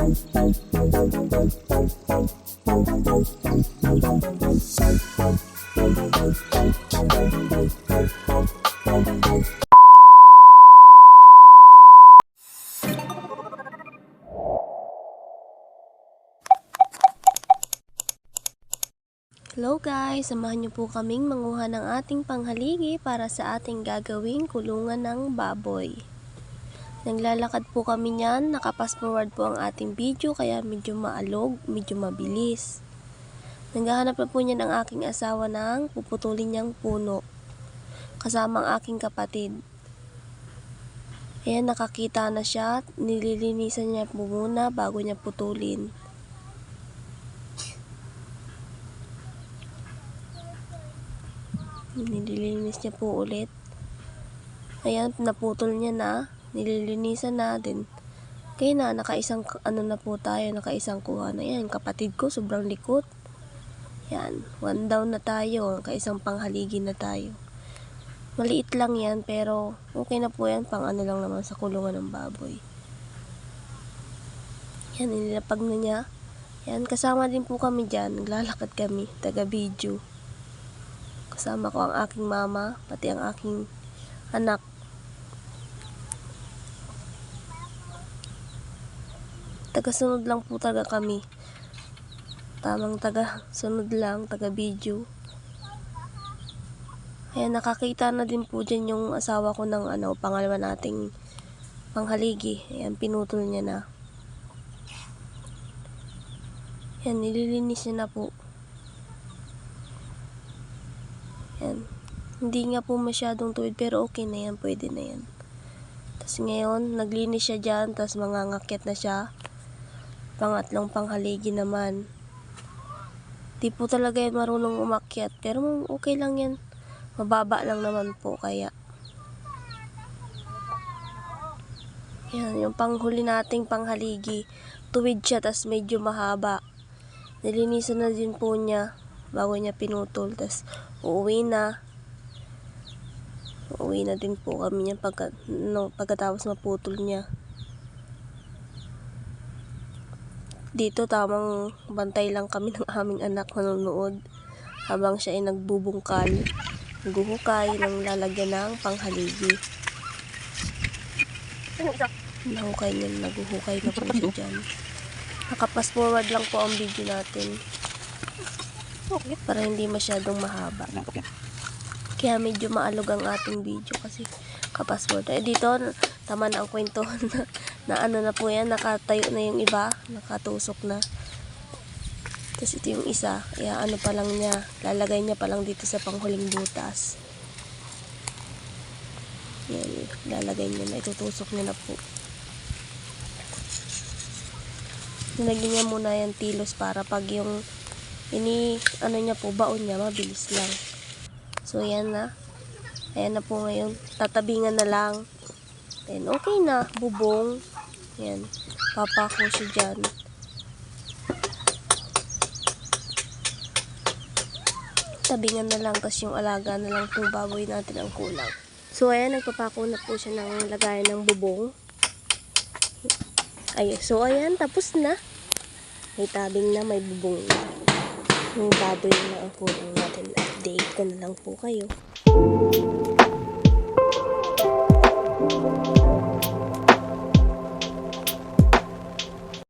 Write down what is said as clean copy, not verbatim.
Hello guys, samahan niyo po kaming manguha ng ating panghaligi para sa ating gagawing kulungan ng baboy. Naglalakad po kami niyan, nakapas forward po ang ating video kaya medyo maalog, medyo mabilis. Naghahanap na po niyan ang aking asawa ng puputulin niyang puno, kasama ang aking kapatid. Ayan, nakakita na siya, nililinisan niya po muna bago niya putulin. Nililinis niya po ulit. Ayan, naputol niya na. Nililinisan na din. Kaya na, nakaisang na po tayo. Nakaisang kuha na yan. Kapatid ko, sobrang likot. Yan, 1 down na tayo. Nakaisang panghaligi na tayo. Maliit lang yan, pero okay na po yan. Pang lang naman sa kulungan ng baboy. Yan, nilapag na niya. Yan, kasama din po kami dyan. Naglalakad kami. Taga-video. Kasama ko ang aking mama, pati ang aking anak. Taga-sunod lang po talaga kami. Tamang taga-sunod lang, taga-video. Ayan, nakakita na din po dyan yung asawa ko ng pangalawa nating panghaligi. Ayan, pinutol niya na. Ayan, nililinis niya na po. Yan. Hindi nga po masyadong tuwid pero okay na yan, pwede na yan. Tapos ngayon, naglinis siya dyan, tapos mangangakit na siya. Pangatlong panghaligi naman. Di po talaga yan marunong umakyat, pero okay lang yan. Mababa lang naman po kaya. Yan, yung panghuli nating panghaligi. Tuwid siya, tapos medyo mahaba. Nilinisan na din po niya bago niya pinutol, tapos uuwi na din po kami niya pagkatapos maputol niya. Dito tamang bantay lang kami ng aming anak nanonood habang siya ay nagbubungkal, naghuhukay ng lalagyan ng panghaligi. Nahukay niya, naghuhukay na po siya dyan. Nakapas forward lang po ang video natin para hindi masyadong mahaba. Kaya medyo maalog ang ating video kasi kapasword. Dito, tama na ang kwento na na po yan, nakatayo na yung iba, nakatusok na. Tapos ito yung isa, kaya pa lang niya, lalagay niya pa lang dito sa panghuling butas. Yan, lalagay niya na, itutusok niya na po. Nilagyan niya muna yung tilos para pag yung niya po, baon niya, mabilis lang. So, yan na. Ayan na po ngayon. Tatabingan na lang. Then, okay na. Bubong. Yan. Papako siya dyan. Tabingan na lang kasi yung alaga na lang itong baboy natin ang kulang. So, ayan. Nagpapako na po siya ng lagayan ng bubong. Ay, so, ayan. Tapos na. May tabing na. May bubong na. Yung baboy na ang kulang natin. Update ko na lang po kayo.